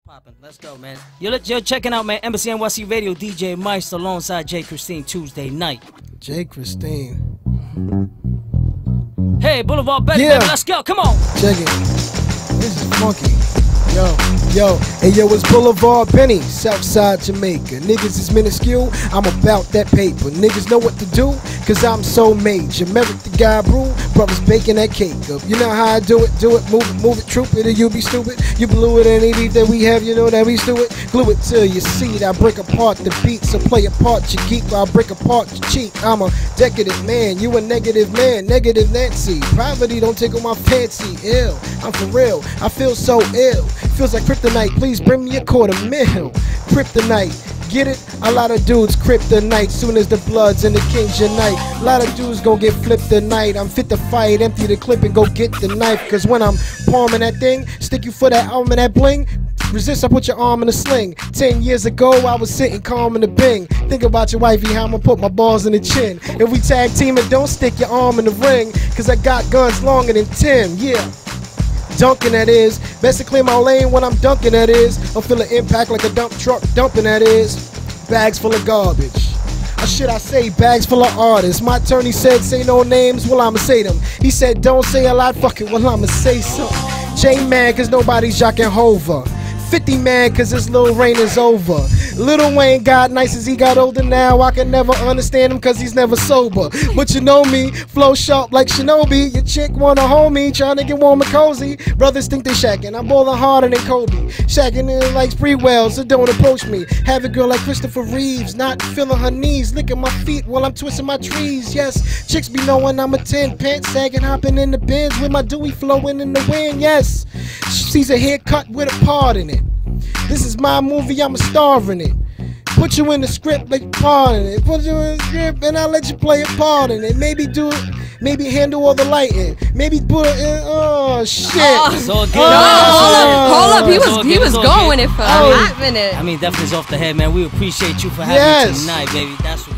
Poppin'. Let's go, man. You're checking out, man, Embassy NYC Radio, DJ Mice alongside J. Christine Tuesday night. J. Christine. Hey, Boulevard Betty, yeah. Baby, let's go. Come on. Check it. This is funky. Yo, hey yo, it's Boulevard Benny, Southside Jamaica. Niggas is minuscule, I'm about that paper. Niggas know what to do, cause I'm so major. Merit the guy brew, brothers baking that cake up. You know how I do it, move it, troop it, or you be stupid. You blew it, any beef that we have, you know that we do it. Glue it till you see it, I break apart the beat. So play a part you geek, I'll break apart your cheek. I'm a decadent man, you a negative man, negative Nancy. Poverty don't tickle my fancy, ill. I'm for real, I feel so ill. Feels like kryptonite, please bring me a $250,000. Kryptonite, get it? A lot of dudes kryptonite, soon as the bloods and the kings unite. A lot of dudes gon' get flipped tonight. I'm fit to fight, empty the clip and go get the knife. Cause when I'm palming that thing, stick you for that arm and that bling. Resist, I put your arm in a sling. 10 years ago, I was sitting calm in the bing. Think about your wifey, how I'ma put my balls in the chin. If we tag team it, don't stick your arm in the ring. Cause I got guns longer than 10, yeah. Dunking that is, best to clear my lane when I'm dunking that is. I'll feel an impact like a dump truck dumping that is. Bags full of garbage. Or should I say bags full of artists? My attorney said say no names, well I'ma say them. He said don't say a lot, fuck it, well I'ma say something. J man cause nobody's jocking Hova. 50 man cause this little rain is over. Lil Wayne got nice as he got older now. I can never understand him cause he's never sober. But you know me, flow sharp like Shinobi. Your chick wanna hold me, trying to get warm and cozy. Brothers think they shacking, I'm ballin' harder than Kobe. Shacking in like Spreewell, so don't approach me. Have a girl like Christopher Reeves, not feeling her knees, licking my feet while I'm twisting my trees. Yes, chicks be knowing I'm a 10, pants sagging, hopping in the bins with my Dewey flowing in the wind. Yes, she's a haircut with a part in it. This is my movie, I'm a star in it. Put you in the script, like part in it. Put you in the script and I'll let you play a part in it. Maybe do it, maybe handle all the lighting. Maybe put it in, oh shit. Hold up, he was going it for a hot minute. I mean, definitely is off the head, man. We appreciate you for having me tonight, baby. That's what